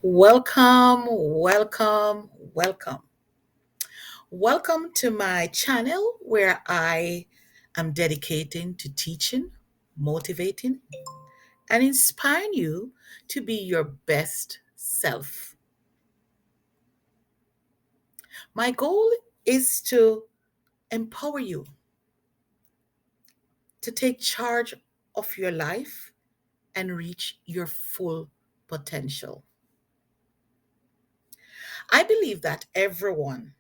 Welcome, welcome, welcome. Welcome to my channel where I am dedicating to teaching, motivating, and inspiring you to be your best self. My goal is to empower you to take charge of your life and reach your full potential. I believe that everyone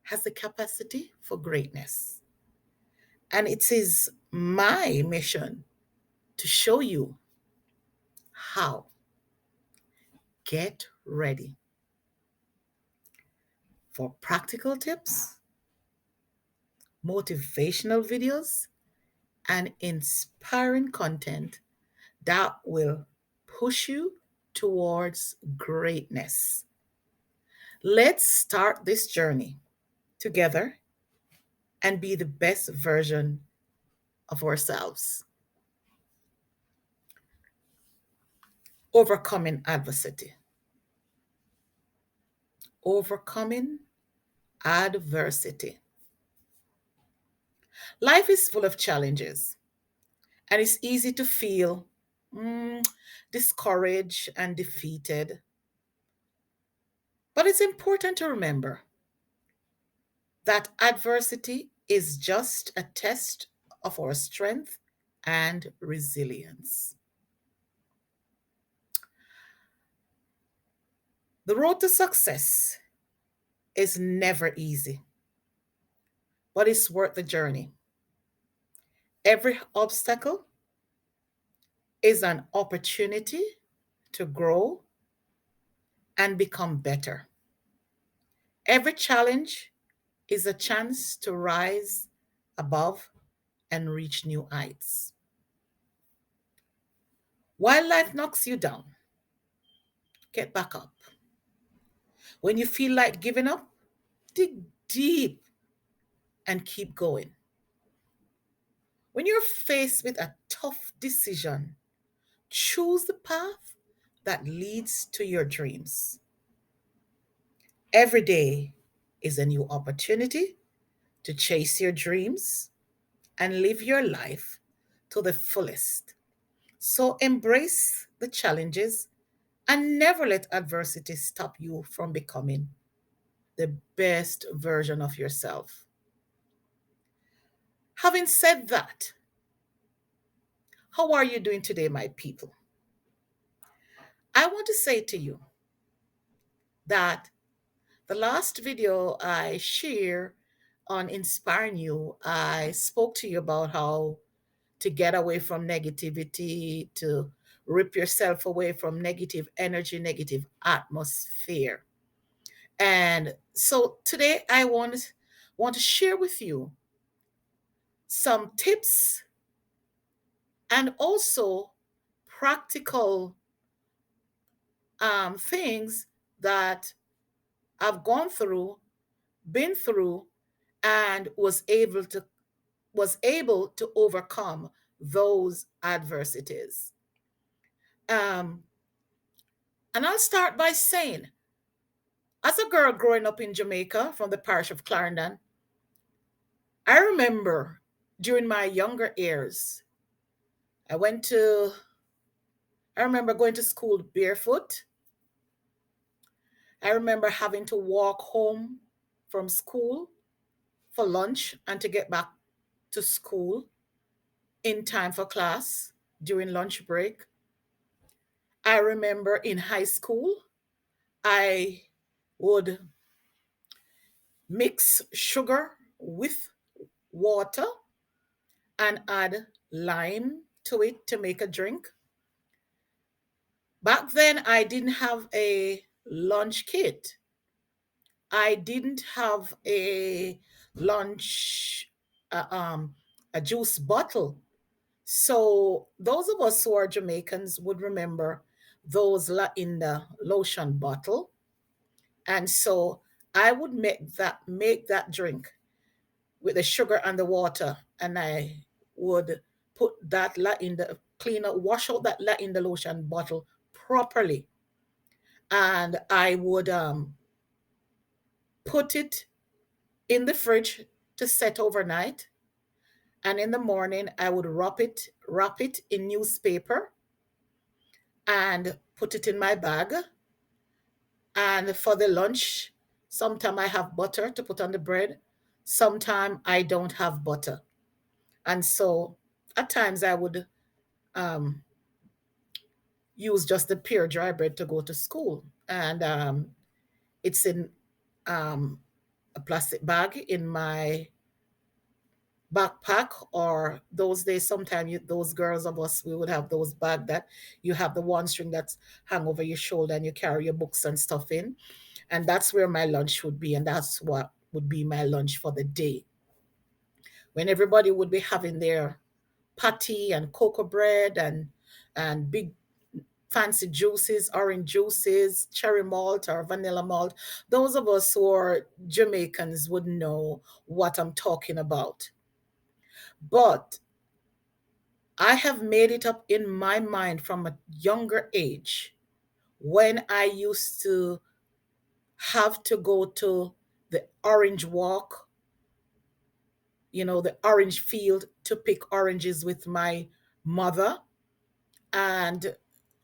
has the capacity for greatness. And it is my mission to show you how. Get ready for practical tips, motivational videos, and inspiring content that will push you towards greatness. Let's start this journey together and be the best version of ourselves. Overcoming adversity. Overcoming adversity. Life is full of challenges, and it's easy to feel mm, discouraged and defeated. But it's important to remember that adversity is just a test of our strength and resilience. The road to success is never easy, but it's worth the journey. Every obstacle is an opportunity to grow and become better. Every challenge is a chance to rise above and reach new heights. While life knocks you down, get back up. When you feel like giving up, dig deep and keep going. When you're faced with a tough decision, choose the path that leads to your dreams. Every day is a new opportunity to chase your dreams and live your life to the fullest. So embrace the challenges and never let adversity stop you from becoming the best version of yourself. Having said that, how are you doing today, my people? I want to say to you that the last video I share on inspiring you, I spoke to you about how to get away from negativity, to rip yourself away from negative energy, negative atmosphere. And so today I want to share with you some tips and also practical things that I've gone through, been through, and was able to overcome those adversities. Um, and I'll start by saying, as a girl growing up in Jamaica from the parish of Clarendon, I remember during my younger years, I went to I remember going to school barefoot. I remember having to walk home from school for lunch and to get back to school in time for class during lunch break. I remember in high school, I would mix sugar with water and add lime to it to make a drink. Back then, I didn't have a lunch kit. I didn't have a lunch, uh, um, a juice bottle. So those of us who are Jamaicans would remember those in the lotion bottle. And so I would make that drink with the sugar and the water, and I would put that in the cleaner, wash out that in the lotion bottle properly, and I would put it in the fridge to set overnight. And in the morning, I would wrap it in newspaper and put it in my bag. And for the lunch, sometime I have butter to put on the bread. Sometime I don't have butter. And so at times I would um, use just the pure dry bread to go to school. And it's in um, a plastic bag in my backpack, or those days sometimes those girls of us, we would have those bag that you have the one string that's hang over your shoulder and you carry your books and stuff in, and that's where my lunch would be, and that's what would be my lunch for the day, when everybody would be having their patty and cocoa bread and big fancy juices, orange juices, cherry malt or vanilla malt. Those of us who are Jamaicans would know what I'm talking about. But I have made it up in my mind from a younger age, when I used to have to go to the orange walk, the orange field, to pick oranges with my mother, and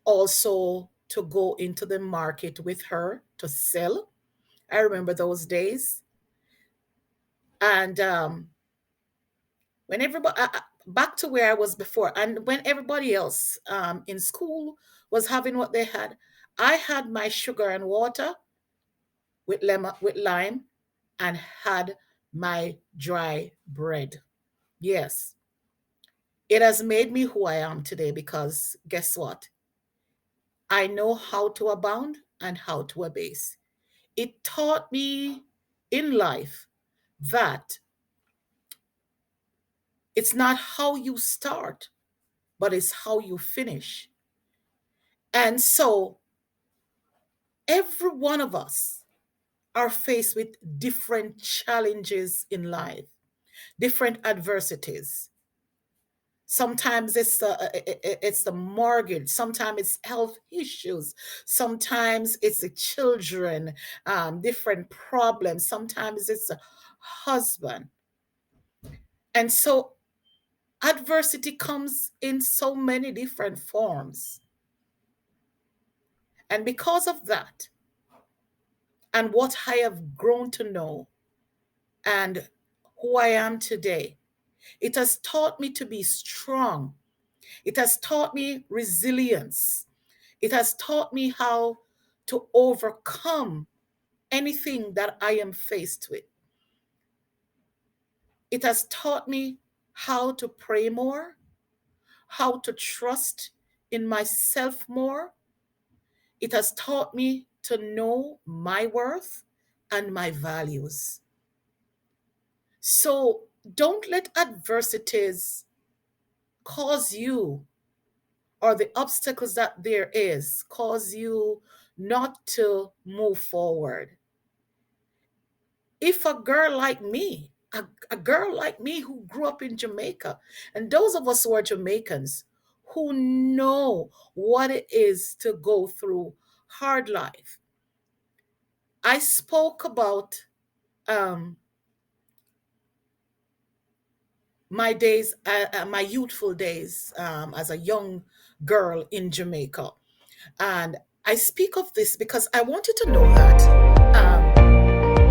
also to go into the market with her to sell. I remember those days. And when everybody, back to where I was before, and when everybody else in school was having what they had, I had my sugar and water with lemon, with lime, and had my dry bread. Yes, it has made me who I am today, because guess what? I know how to abound and how to abase. It taught me in life that it's not how you start, but it's how you finish. And so every one of us are faced with different challenges in life, different adversities. Sometimes it's the mortgage. Sometimes it's health issues. Sometimes it's the children, different problems. Sometimes it's a husband. And so adversity comes in so many different forms. And because of that, and what I have grown to know, and who I am today, it has taught me to be strong. It has taught me resilience. It has taught me how to overcome anything that I am faced with. It has taught me how to pray more, how to trust in myself more. It has taught me to know my worth and my values. So don't let adversities cause you, or the obstacles that there is, cause you not to move forward. If a girl like me, a girl like me who grew up in Jamaica, and those of us who are Jamaicans who know what it is to go through hard life, I spoke about um, my days, my youthful days as a young girl in Jamaica. And I speak of this because I want you to know that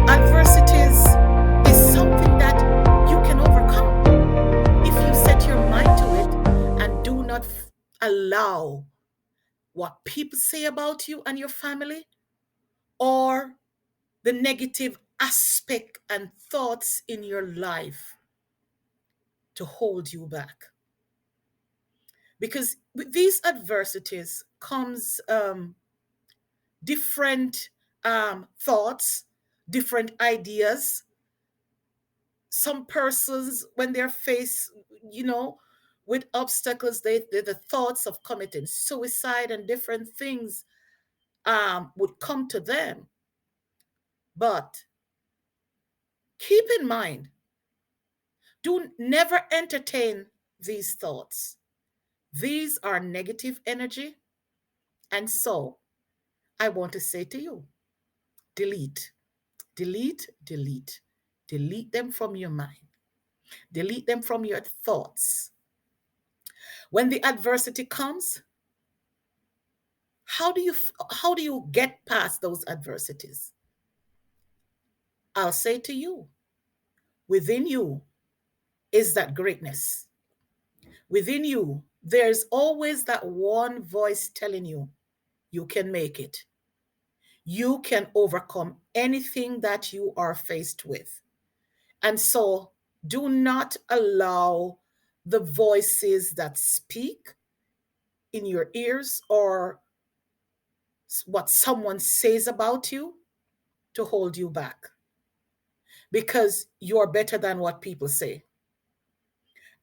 adversities is something that you can overcome if you set your mind to it and do not allow what people say about you and your family, or the negative aspect and thoughts in your life, to hold you back. Because with these adversities comes different thoughts, different ideas. Some persons, when they're faced, you know, with obstacles, the thoughts of committing suicide and different things would come to them. But keep in mind, do never entertain these thoughts. These are negative energy. And so I want to say to you, delete, delete, delete, delete them from your mind, delete them from your thoughts. When the adversity comes, how do you get past those adversities? I'll say to you, within you is that greatness. Within you, there's always that one voice telling you, you can make it. You can overcome anything that you are faced with. And so do not allow the voices that speak in your ears or what someone says about you to hold you back, because you're better than what people say.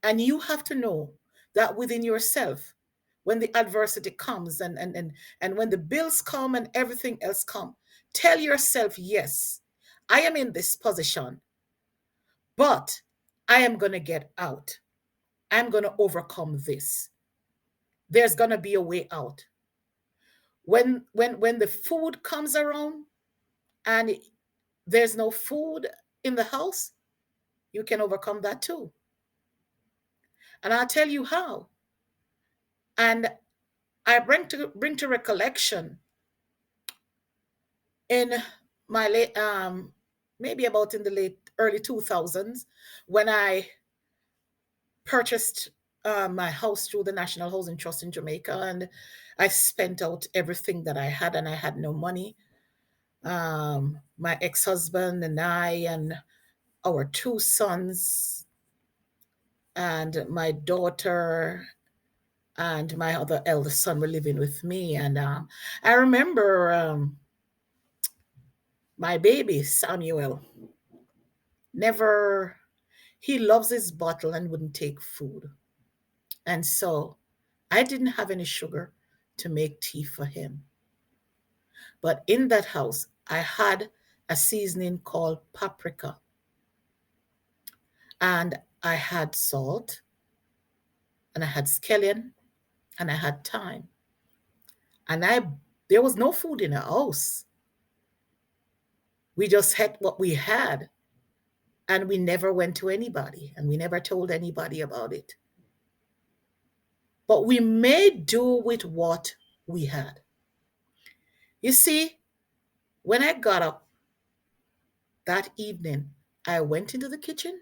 And you have to know that within yourself, when the adversity comes and when the bills come and everything else come, tell yourself, yes, I am in this position, but I am going to get out. I'm going to overcome this. There's going to be a way out. When the food comes around and there's no food in the house, you can overcome that too. And I'll tell you how. And I bring to recollection in my late maybe about in the late early 2000s, when I purchased my house through the National Housing Trust in Jamaica, and I spent out everything that I had, and I had no money. My ex-husband and I and our two sons and my daughter and my other eldest son were living with me. And I remember my baby, Samuel, never, he loves his bottle and wouldn't take food. And so I didn't have any sugar to make tea for him. But in that house, I had a seasoning called paprika. And I had salt, and I had scallion, and I had thyme. And there was no food in the house. We just had what we had. And we never went to anybody, and we never told anybody about it. But we made do with what we had. You see, when I got up that evening, I went into the kitchen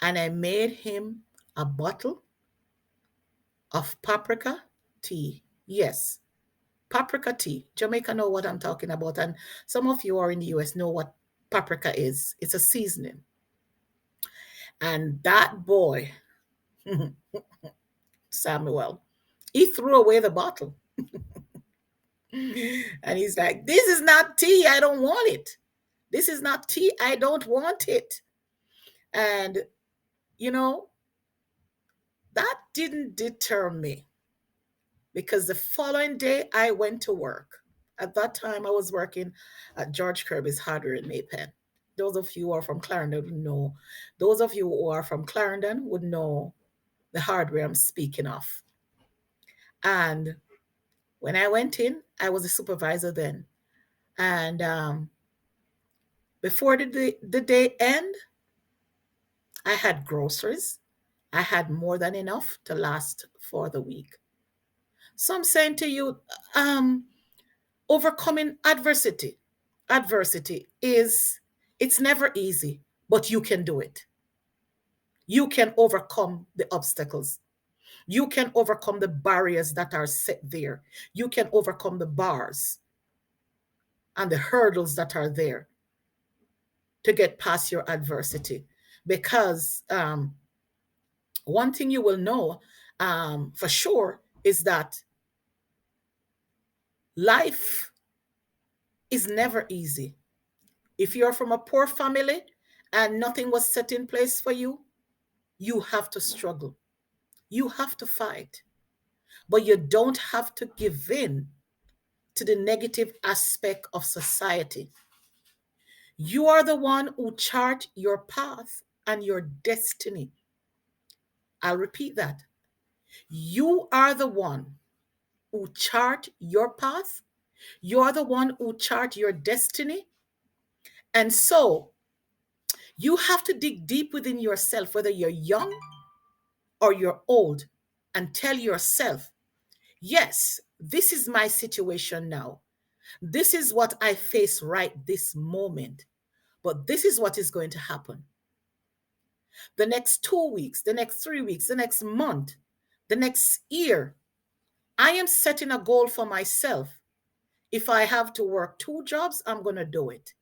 and I made him a bottle of paprika tea. Yes, paprika tea. Jamaica know what I'm talking about. And some of you are in the US know what paprika is. It's a seasoning. And that boy, Samuel, he threw away the bottle. And he's like, this is not tea. I don't want it. This is not tea. I don't want it. And, you know, that didn't deter me, because the following day I went to work. At that time, I was working at George Kirby's Hardware in Maypen. Those of you who are from Clarendon would know. Those of you who are from Clarendon would know the hardware I'm speaking of. And when I went in, I was a supervisor then. And before the day end, I had groceries. I had more than enough to last for the week. So I'm saying to you, overcoming adversity. Adversity is, it's never easy, but you can do it. You can overcome the obstacles. You can overcome the barriers that are set there. You can overcome the bars and the hurdles that are there to get past your adversity. Because one thing you will know for sure is that life is never easy. If you're from a poor family and nothing was set in place for you, you have to struggle. You have to fight. But you don't have to give in to the negative aspect of society. You are the one who chart your path and your destiny. I'll repeat that. You are the one who chart your path, You're the one who chart your destiny. And so you have to dig deep within yourself, whether you're young or you're old, and tell yourself, yes, this is my situation now. This is what I face right this moment. But this is what is going to happen. The next 2 weeks, the next 3 weeks, the next month, the next year, I am setting a goal for myself. If I have to work 2 jobs, I'm going to do it.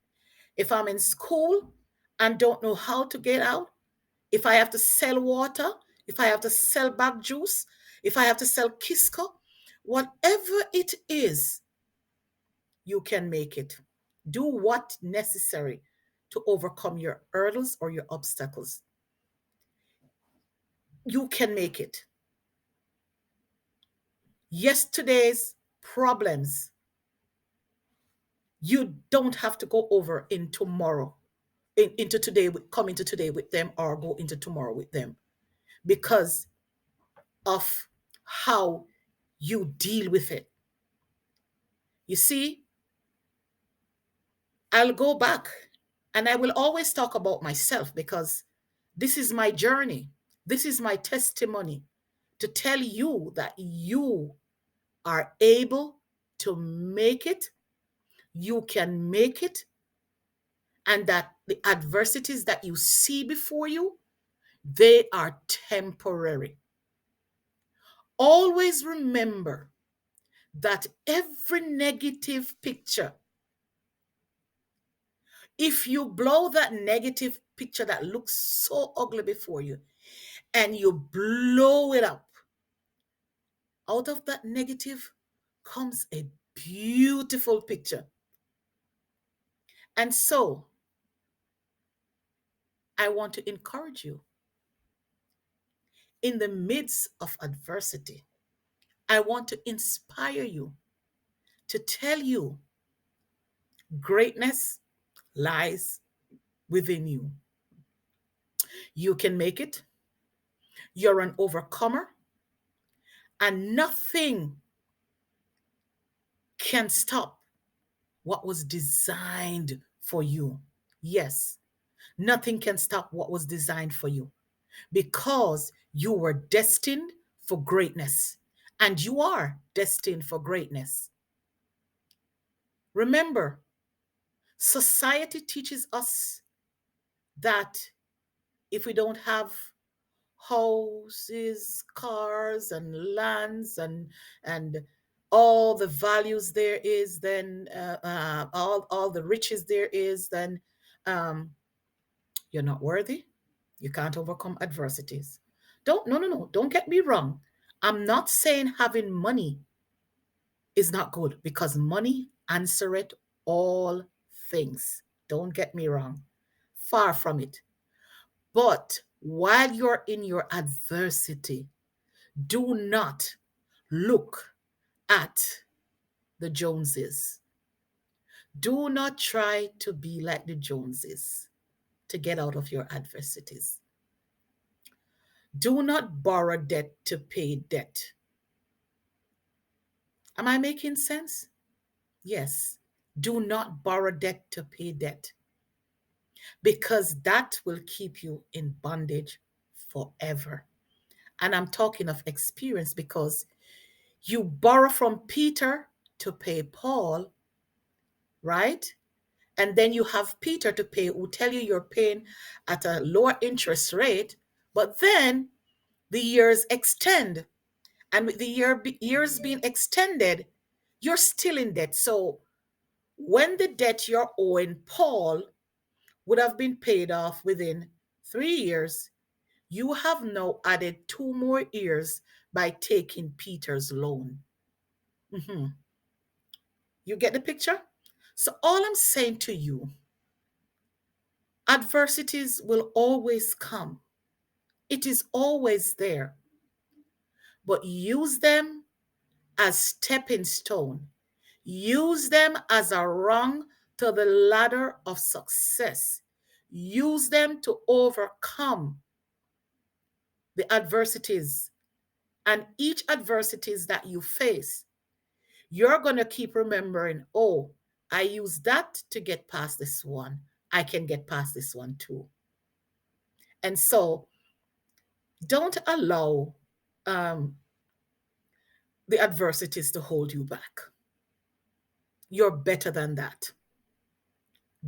If I'm in school and don't know how to get out, if I have to sell water, if I have to sell back juice, if I have to sell Kisco, whatever it is, you can make it. Do what necessary to overcome your hurdles or your obstacles. You can make it. Yesterday's problems, you don't have to go over in tomorrow, into today, come into today with them or go into tomorrow with them because of how you deal with it. You see, I'll go back and I will always talk about myself because this is my journey. This is my testimony to tell you that you are able to make it, you can make it, and that the adversities that you see before you, they are temporary. Always remember that every negative picture, if you blow that negative picture that looks so ugly before you and you blow it up, out of that negative comes a beautiful picture. And so I want to encourage you in the midst of adversity. I want to inspire you to tell you greatness lies within you. You can make it. You're an overcomer, and nothing can stop what was designed for you. Yes, nothing can stop what was designed for you because you were destined for greatness, and you are destined for greatness. Remember, society teaches us that if we don't have houses, cars, and lands, and all the values there is, then all the riches there is, then um, you're not worthy. You can't overcome adversities. Don't no no no. Don't get me wrong. I'm not saying having money is not good because money answereth all things. Don't get me wrong. Far from it. But while you're in your adversity, do not look at the Joneses. Do not try to be like the Joneses to get out of your adversities. Do not borrow debt to pay debt. Am I making sense? Yes. Do not borrow debt to pay debt because that will keep you in bondage forever. And I'm talking of experience because you borrow from Peter to pay Paul, right? And then you have Peter to pay who tell you you're paying at a lower interest rate, but then the years extend. And with the years being extended, you're still in debt. So when the debt you're owing Paul would have been paid off within 3 years, you have now added 2 more years by taking Peter's loan. Mhm. You get the picture? So, all I'm saying to you, adversities will always come, it is always there, but use them as stepping stone. Use them as a rung to the ladder of success. Use them to overcome the adversities and each adversities that you face. you're going to keep remembering, oh, I used that to get past this one. I can get past this one too. And so don't allow um, the adversities to hold you back. You're better than that.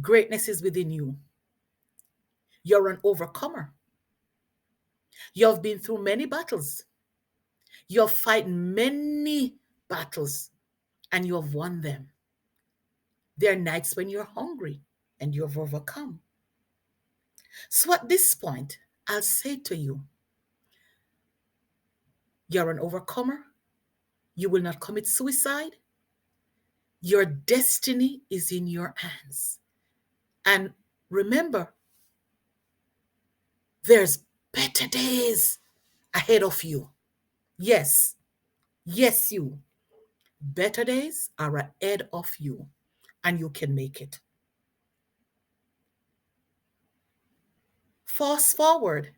Greatness is within you. You're an overcomer. You've been through many battles. You've fought many battles and you have won them. There are nights when you're hungry and you've overcome. So at this point, I'll say to you, you're an overcomer. You will not commit suicide. Your destiny is in your hands. And remember, there's better days ahead of you. Yes, yes, you. Better days are ahead of you, and you can make it. Fast forward,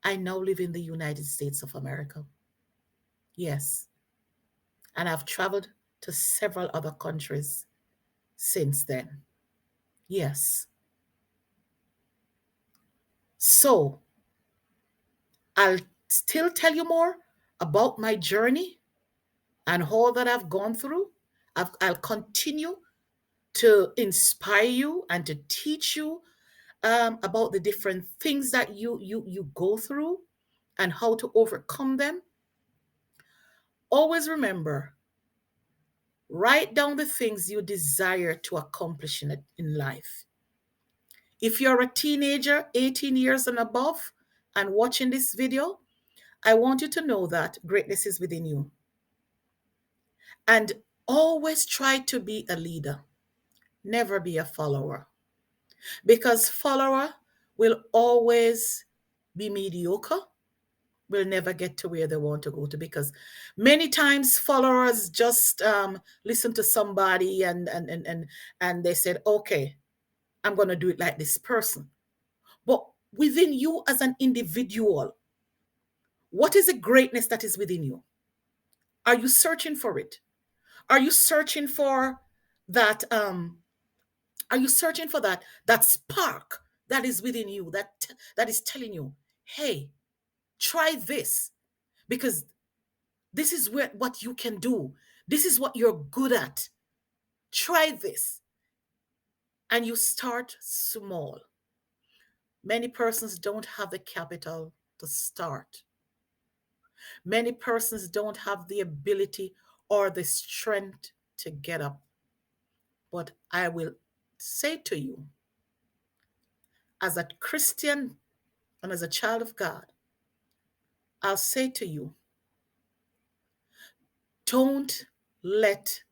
I now live in the United States of America. Yes, and I've traveled to several other countries since then. Yes. So I'll still tell you more about my journey and all that I've gone through. I'll continue to inspire you and to teach you about the different things that you go through and how to overcome them. Always remember, write down the things you desire to accomplish in life. If you're a teenager, 18 years and above, and watching this video, I want you to know that greatness is within you. And always try to be a leader, never be a follower. Because follower will always be mediocre, will never get to where they want to go to, because many times followers just listen to somebody and they said, okay, I'm going to do it like this person. But within you as an individual, what is the greatness that is within you? Are you searching for it? Are you searching for that are you searching for that spark that is within you, that is telling you, hey, try this, because this is what you can do. This is what you're good at. Try this. And you start small. Many persons don't have the capital to start. Many persons don't have the ability or the strength to get up. But I will say to you, as a Christian and as a child of God, I'll say to you, don't let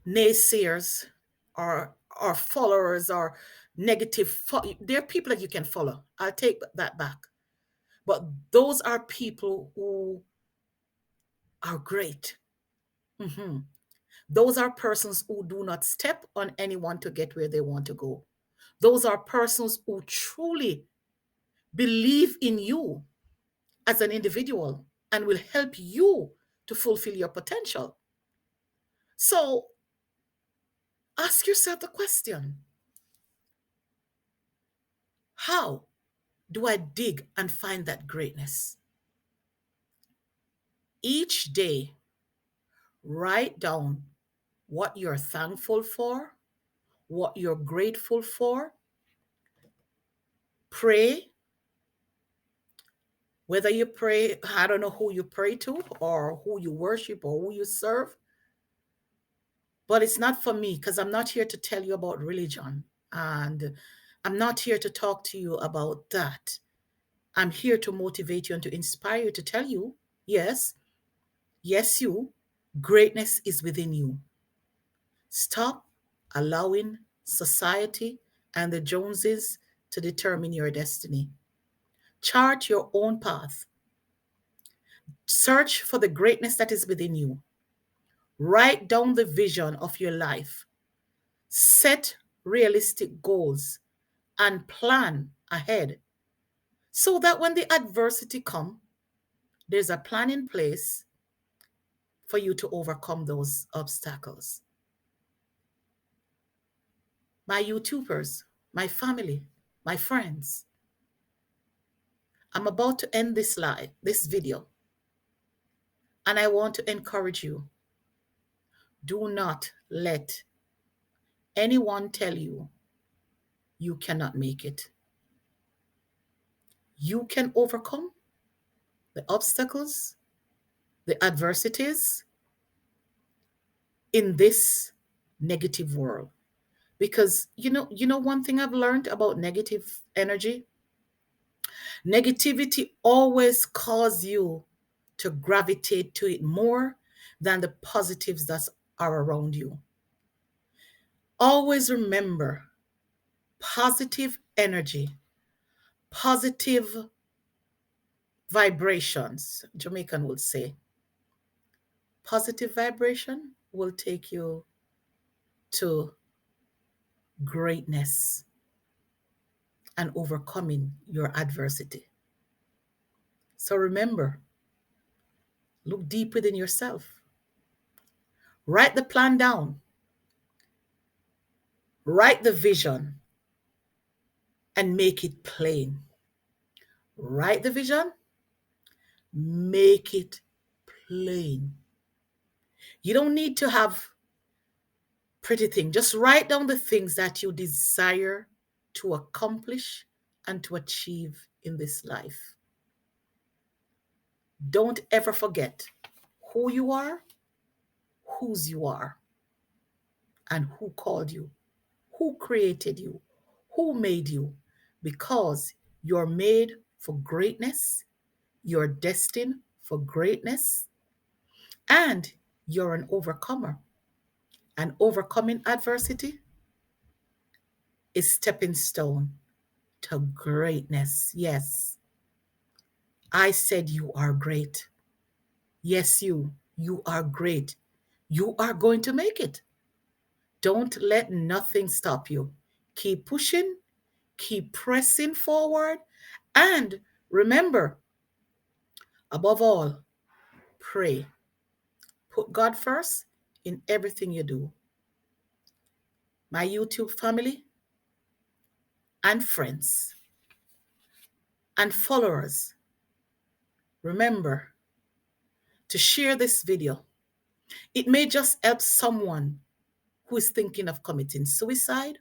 naysayers or followers or there are people that you can follow. I'll take that back. But those are people who are great. Mhm. Those are persons who do not step on anyone to get where they want to go. Those are persons who truly believe in you as an individual and will help you to fulfill your potential. So ask yourself the question, how do I dig and find that greatness? Each day, write down what you're thankful for, what you're grateful for. Pray. Whether you pray, I don't know who you pray to or who you worship or who you serve, but it's not for me, because I'm not here to tell you about religion. And I'm not here to talk to you about that. I'm here to motivate you and to inspire you, to tell you, yes, yes, you, greatness is within you. Stop allowing society and the Joneses to determine your destiny. Chart your own path. Search for the greatness that is within you. Write down the vision of your life. Set realistic goals and plan ahead so that when the adversity comes, there's a plan in place for you to overcome those obstacles. My YouTubers, my family, my friends, I'm about to end this video, and I want to encourage you. Do not let anyone tell you you cannot make it. You can overcome the obstacles, the adversities in this negative world. Because one thing I've learned about negative energy, negativity always causes you to gravitate to it more than the positives that are around you. Always remember, positive energy, positive vibrations, Jamaican would say, positive vibration will take you to greatness and overcoming your adversity. So remember, look deep within yourself. Write the plan down. Write the vision and make it plain. Write the vision, make it plain. You don't need to have pretty things. Just write down the things that you desire to accomplish and to achieve in this life. Don't ever forget who you are, whose you are, and who called you, who created you, who made you, because you're made for greatness, you're destined for greatness, and you're an overcomer. And overcoming adversity is stepping stone to greatness. Yes, I said you are great. Yes, you are great. You are going to make it. Don't let nothing stop you. Keep pushing, keep pressing forward, and remember, above all, pray. Put God first in everything you do. My YouTube family and friends and followers, remember to share this video. It may just help someone who is thinking of committing suicide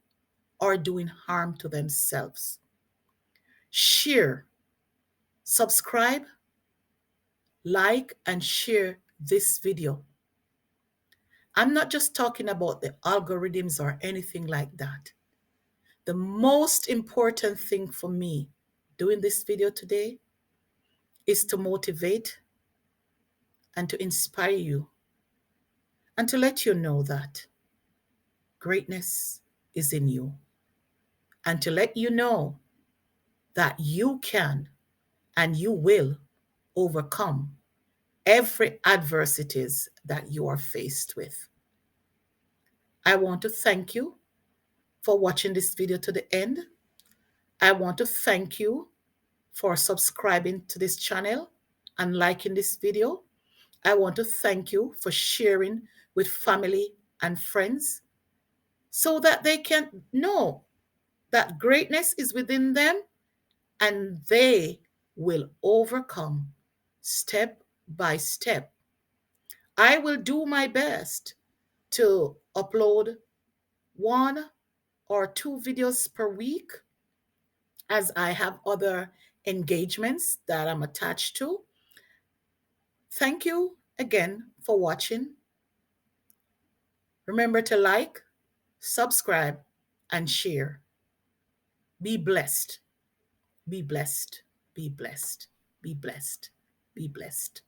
or doing harm to themselves. Share, subscribe, like, and share this video. I'm not just talking about the algorithms or anything like that. The most important thing for me doing this video today is to motivate and to inspire you and to let you know that greatness is in you, and to let you know that you can and you will overcome every adversities that you are faced with. I want to thank you for watching this video to the end. I want to thank you for subscribing to this channel and liking this video. I want to thank you for sharing with family and friends so that they can know that greatness is within them and they will overcome step by step. I will do my best to upload 1 or 2 videos per week, as I have other engagements that I'm attached to. Thank you again for watching. Remember to like, subscribe, and share. Be blessed. Be blessed. Be blessed. Be blessed. Be blessed.